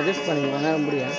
Adjust பண்ணிக்கலாம் நேரம் முடியும்.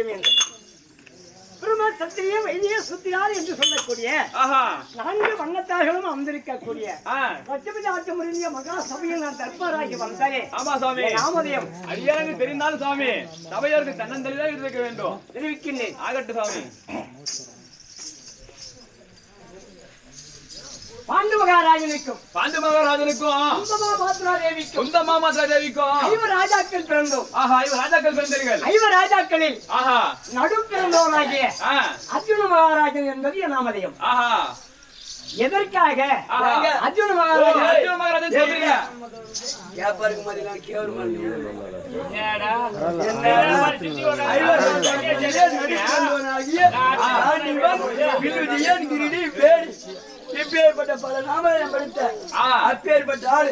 வேண்டும். பிரம்ம சத்திரிய வைத்திய சுத்தியார் என்று சொல்லக்கூடிய 4 வண்ணத்தார்களும் அமர்ந்திருக்கக்கூடிய லட்சுமி ஆட்சி முறைய மகா சபையில் நான் தர்பாராகி வந்தாரே. ஆமா சுவாமி. நாமதேயம் அடியாருக்கு தெரிந்தாலும் சுவாமி சபையோருக்கு தன்னந்தெளிவாக இருக்க வேண்டும். தெரிவிக்கின்றேன். ஆகட்டும் சுவாமி. பாண்டு மகாராஜனுக்கும் பாண்டு மகாராஜனுக்கும் குந்தமாத்ரா தேவிக்கும் 5 ராஜாக்கள் பிறந்தோம். 5 ராஜாக்கள் பிறந்தீர்கள். 5 ராஜாக்களில் நடு பிறந்தவராகிய அர்ஜுன மகாராஜன் என்பது என் நாமதேயம். எதற்காக அர்ஜுன மகாராஜன் சொல்றீங்க? எப்பேற்பட்ட பல நாமதேயம் படித்த அப்பேற்பட்ட ஆளு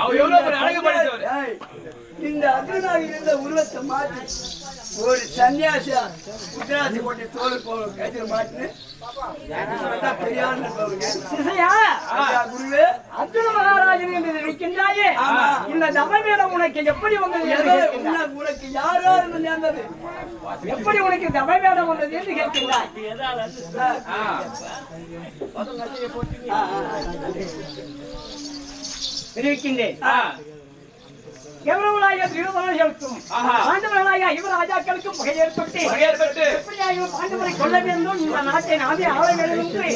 அவர் எவ்வளவு அழகு படித்தவர். இந்த அர்ஜுனாக இருந்த உருவத்தை மாற்றி ஒரு சன்னியாசியா உத்தராசி போட்டு தோல் போகும் கைதில் மாட்டு அர்ஜுன மகாராஜன் என்று இருக்கின்றாயே, இந்த தவமேடம் உனக்கு எப்படி வந்தது? உனக்கு யாரோ நேர்ந்தது? எப்படி உனக்கு தவமேடம் வந்தது என்று கேட்கின்றாய்? தெரிவிக்கின்றேன். எவ்வளவுலாய திருவள்ளுவர்களுக்கும் பாண்டவர்களாய 5 ராஜாக்களுக்கும் பகை ஏற்பட்டு எப்படியாக பாண்டவரை கொள்ள வேண்டும், இந்த நாட்டை நாமே ஆள வேண்டும் என்று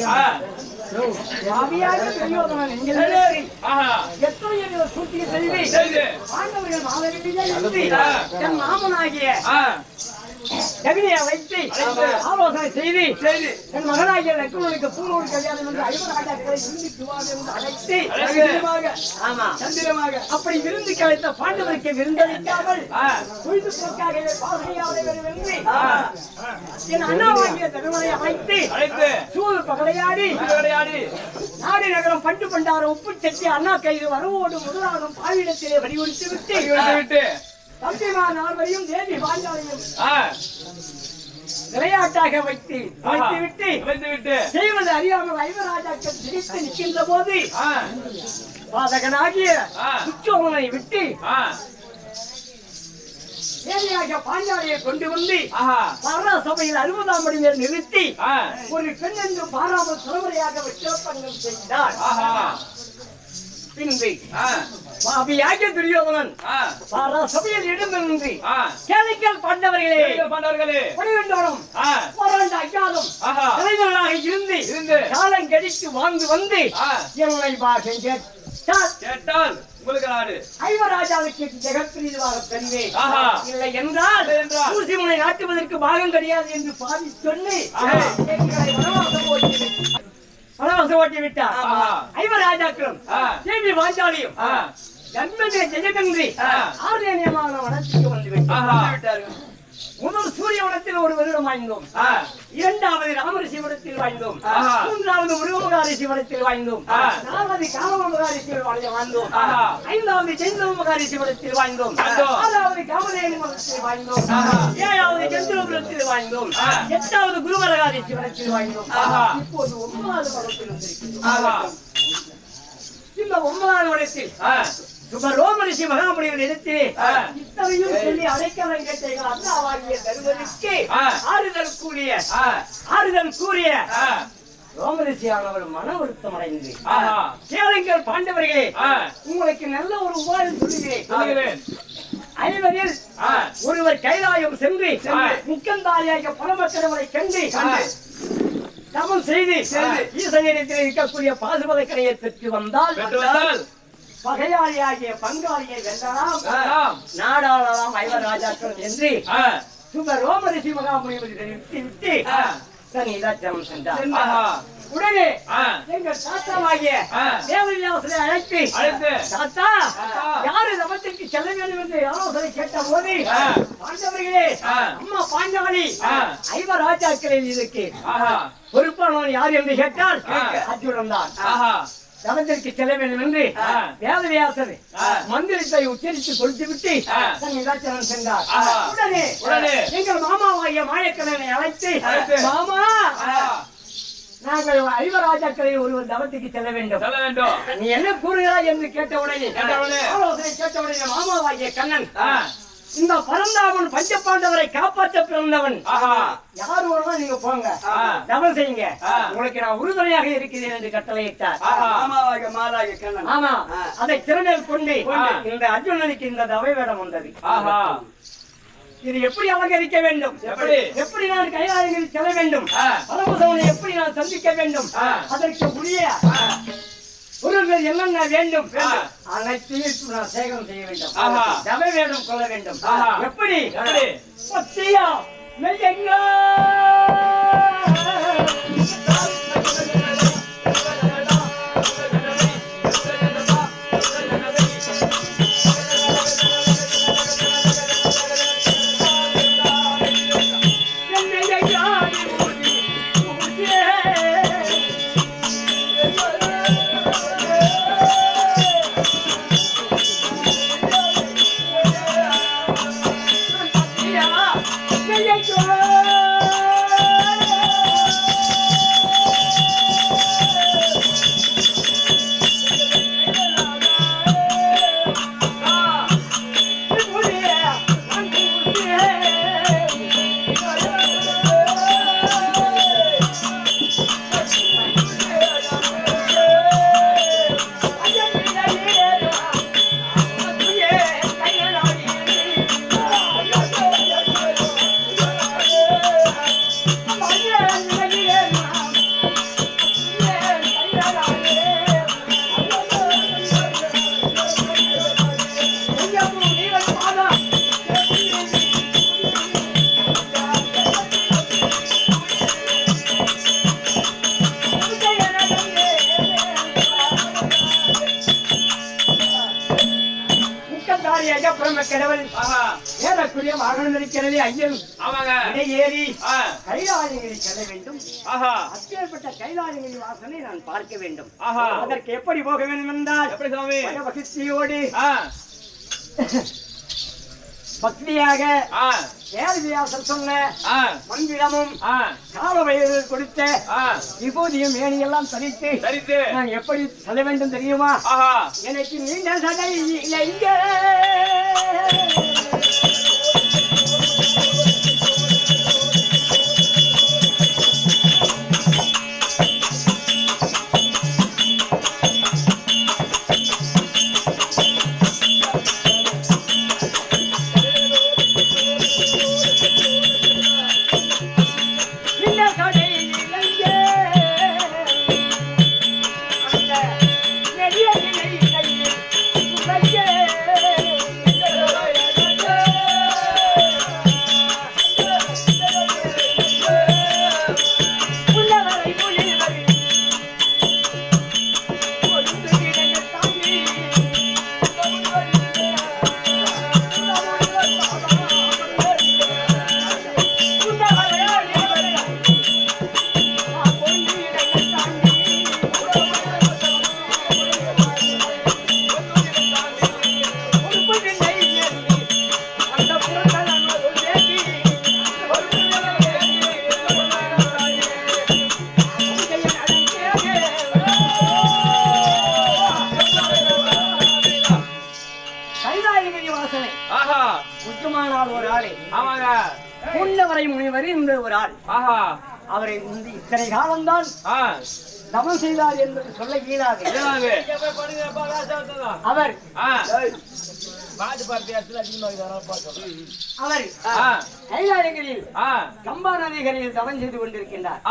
எத்தனை சூழ்ச்சியை செய்து பாண்டவர்கள் மாதவியை என் மாமனாகிய கவிதையை வைத்து ஆலோசனை செய்து என் மகனாகிய லட்சுமணனுக்கு பூணூர் கல்யாணம் என்று 5 ராஜாக்களை விருந்துக்கு அழைத்து அப்படி விருந்து கலைத்த பாண்டவருக்கு விருந்தளிக்காமல் பொழுதுபோக்காகவே பாசையாவை வென்று என் அண்ணாவாகிய திருமலை அழைத்து சூழ் பகடையாடி நாடு நகரம் பண்டு பண்டாரம் உப்பு சட்டி அண்ணா கைது வரவோடு முதலாகும் பாவிடத்திலே வடிவெடுத்து விட்டு தம்பிமா நால்வரையும் தேவி பாண்டாளையும் விளையாட்டாக வைத்து விட்டு செய்வது அறியாமல் 5 ராஜாக்கள் திரித்து நிற்கின்ற போது பாதகனாகிய உச்சோமனை விட்டு தேவியாக பாஞ்சாலையை கொண்டு வந்து சபையில் 60ஆம் படி மேல் நிறுத்தி ஒரு பெண் என்று பாராமல் தலைமுறையாக விண்ணப்பங்கள் செய்தார். பின்பு பாவியாகிய துரியோதனன் சபையில் இடமிருந்து கேளிக்கல் பாண்டவர்களே பணிவென்றோடும் போராண்ட அஜாதம் தலைவர்களாக இருந்து காலம் கழித்து வாழ்ந்து வந்து என்னை பாகம் கேட்டால் உங்களுக்கு நாடு 5 ராஜாவுக்கு ஜெகத்ரீதியாக பெறுவேன். இல்லை என்றால் ஊசிமுனை நாட்டுவதற்கு பாகம் கிடையாது என்று பாதி சொல்லி எங்களை வனவாசம் ஓட்டி விட்டார். 5 ராஜாக்களும் தேவி பாஞ்சாலியும் ஜெயகன்றி ஆர்யமான வனத்துக்கு வந்து விட்டார்கள். முதல் சூரிய வனத்தில் ஒரு வருடம் வாழ்ந்தோம். 2வது ராமரிஷி வனத்தில் வாழ்ந்தோம். 3வது முருகமகாரிஷி வனத்தில் வாழ்ந்தோம். 4வது காமமகாரிஷி வாழ்ந்தோம். 5வது ஜெயந்தமகாரிஷி வனத்தில் வாழ்ந்தோம். 6வது காமதேனி வனத்தில் வாழ்ந்தோம். 7வது சந்திரபுரத்தில் வாழ்ந்தோம். 8வது குருவரகாரிஷி வனத்தில் வாழ்ந்தோம். இப்போது 9வது வனத்தில் வந்திருக்கிறோம். இந்த 9வது வனத்தில் ரோமரிஷி மகாமுனிவர் எடுத்து இத்தனையும் சொல்லி அடைக்கலம் கேட்டீர்கள். அண்ணாவாகிய தருவதற்கு ஆறுதல் கூறிய ரோமரிஷியானவர் மன வருத்தம் அடைந்து கேளுங்கள் பாண்டவர்களே, உங்களுக்கு நல்ல ஒரு உபாயம் சொல்லுகிறேன். 5 ஒருவர் கைலாயம் சென்று முக்கந்தாரியாக பரமக்கடவுளை கண்டு தமம் செய்து ஈசனிடத்தில் இருக்கக்கூடிய பாசுபத கரையை பெற்று வந்தால் பகையாளியாகிய பங்காளியை வெல்லலாம், நாடாளலாம் 5 ராஜாக்கள் என்று ரோமரிஷி மகாமுனிவர் விட்டு தன் இலட்சணம் சென்றார். உடனே எங்கள் தாத்தாவாகிய தேவவியாசனை அழைத்து தாத்தா யாரு தமத்திற்கு செல்ல வேண்டும் என்று ஆலோசனை கேட்ட போது பாண்டவர்களே அம்மா பாண்டவனி 5 ராஜாக்களில் இருக்கு பொறுப்பானவன் யார் என்று கேட்டால் அர்ஜுனன் தான். தமத்திற்கு செல்ல வேண்டும் என்று வேதவியாசர் மந்திரத்தை உச்சரித்து கொடுத்து விட்டு தன் இலட்சணம் சென்றார். உடனே எங்கள் மாமாவாகிய மாயக்கண்ணனை அழைத்து மாமா நாங்கள் 5 ராஜாக்களில் ஒருவர் தவத்துக்கு செல்ல வேண்டும், நீ என்ன கூறுகிறாய் என்று கேட்ட உடனே ஆலோசனை கேட்ட உடனே மாமாவாகிய கண்ணன் இந்த பரந்தாமன் பஞ்சபாண்டவரை காப்பாற்ற பிறந்தவன். யார் வருவா நீங்க போங்க, தவம் செய்யுங்க, உங்களுக்கு நான் உறுதுணையாக இருக்கிறேன் என்று கட்டளையிட்டார். ஆமா, அதை திறனில் கொண்டு இந்த அர்ஜுனனுக்கு இந்த தவை வேடம் வந்தது. இது எப்படி அலங்கரிக்க வேண்டும், எப்படி நான் கைலாயங்களில் செல்ல வேண்டும், பரமசவனை எப்படி நான் சந்திக்க வேண்டும், அதற்கு உரிய பொருள்கள் என்னென்ன வேண்டும் அனைத்தையும் நான் சேகரம் செய்ய வேண்டும். தவை வேடம் கொள்ள வேண்டும். எப்படி பத்தியா மெய்யங்கா ஏறக்கூடிய வாகனம் இருக்கிறது. ஐயன் ஏறி கைலாயங்களில் செல்ல வேண்டும். அப்பேற்பட்ட கைலாயங்களின் வாசனை நான் பார்க்க வேண்டும். அதற்கு எப்படி போக வேண்டும் என்றால் பக்தியோடு பக்தியாக வேதவியாசர் சொன்ன மந்திரமும் கால வயதில் கொடுத்த விபூதியும் மேனியெல்லாம் தரித்து நான் எப்படி சொல்ல வேண்டும் தெரியுமா? எனக்கு நீண்ட சடை இங்கே அவரை இத்தனை காலம்தான் தவம் செய்தார் என்பது சொல்ல இயலாது. அவர் கைலாயங்களில் கம்பா நதிகளில் தவம் செய்து கொண்டிருக்கின்றார்.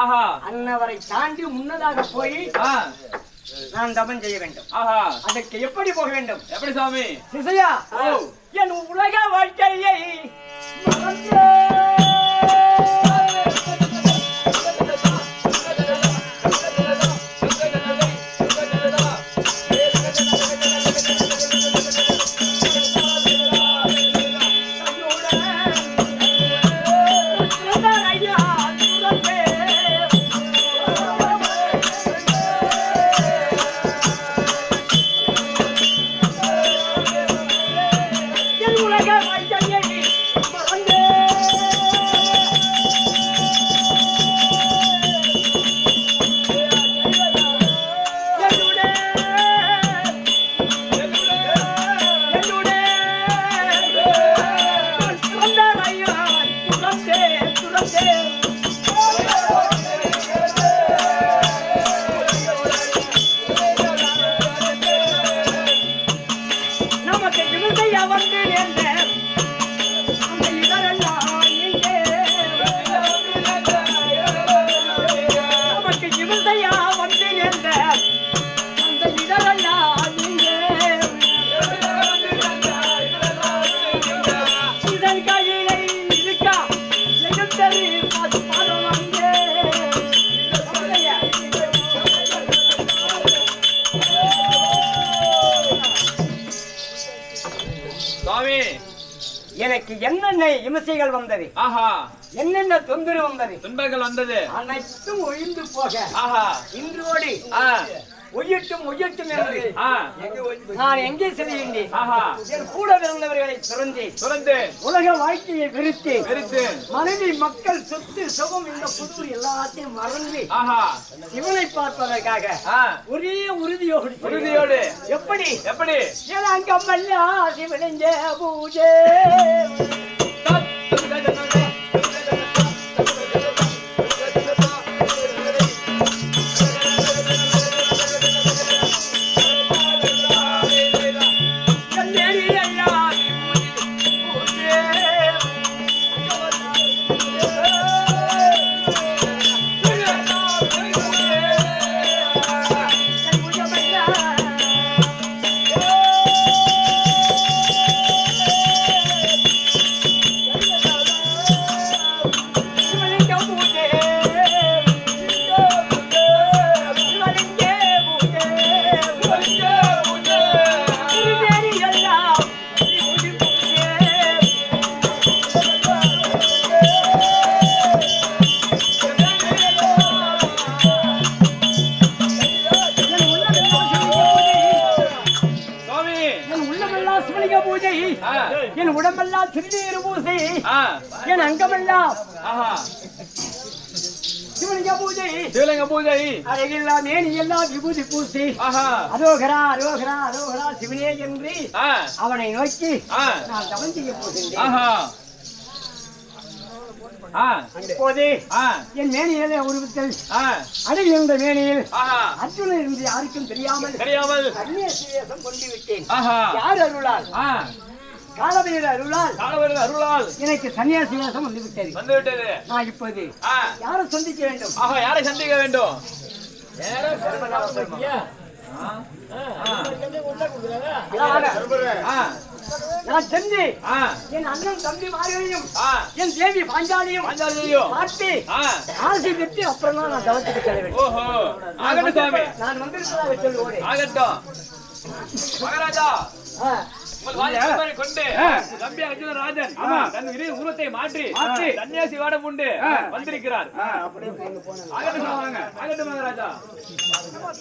அன்னவரை தாண்டி முன்னதாக போய் நான் தவம் செய்ய வேண்டும். அதற்கு எப்படி போக வேண்டும்? எப்படி சாமி? சிசையா, என் உலக வாழ்க்கையை உலக வாழ்க்கையை எனக்கு என்னென்ன இம்சைகள் வந்தது, ஆஹா, என்னென்ன தொந்தரவு வந்தது, துன்பங்கள் வந்தது, அனைத்தும் ஒழிந்து போக ஆஹா, இன்றோடு ஆ, ஒய்யட்டும் ஒய்யட்டும் என்று ஆ, நான் எங்கே செல்கின்றேன்? ஆஹா, என் கூட பிறந்தவர்களை துறந்தேன். துறந்து உலக வாழ்க்கையை வெறுத்து வெறுத்து மனைவி மக்கள் சொத்து சுகம் இந்த புது எல்லாத்தையும் மறந்து ஆஹா, சிவனை பார்ப்பதற்காக ஆ, ஒரே உறுதியோடு உறுதியோடு எப்படி எப்படி அங்கமல்லா சிவலிங்க பூஜை என் உடம்பெல்லாம் திருநீர் பூசை, என் அங்கமெல்லாம் சிவலிங்க பூஜை, சிவலிங்க பூஜை, அழகெல்லாம் மேனி எல்லாம் விபூதி பூசி, அரோகரா அரோகரா அரோகரா சிவனே என்று அவனை நோக்கி நான் தவம் செய்ய போகின்றேன். இப்போது என் மேனியிலே உருவத்தில் அழகிருந்த மேனியில் அர்ஜுனன் இருந்து யாருக்கும் தெரியாமல் சன்னியாசிவேஷம் கொண்டு விட்டேன். யார் அருளால்? காலவீர அருளால் எனக்கு சன்னியாசி வேஷம் வந்துவிட்டது. நான் இப்போது யாரை சந்திக்க வேண்டும்? யாரை சந்திக்க வேண்டும்? நான் சென்று என் அண்ணன் தம்பி மார்களையும் என் தேவி பாஞ்சாலியும் பார்த்து ஆசை பெற்று அப்புறம் தான் நான் தவத்துக்கு செல்ல வேண்டும். நான் வந்திருக்கிறதாக சொல்லுவோம். ஆகட்டும் மகாராஜா, கொண்டு தம்பி அர்ஜுனராஜன் தன் உருவத்தை மாற்றி சன்னியாசி வேடம் உண்டு வந்திருக்கிறார். ஆகட்டும் மகாராஜா.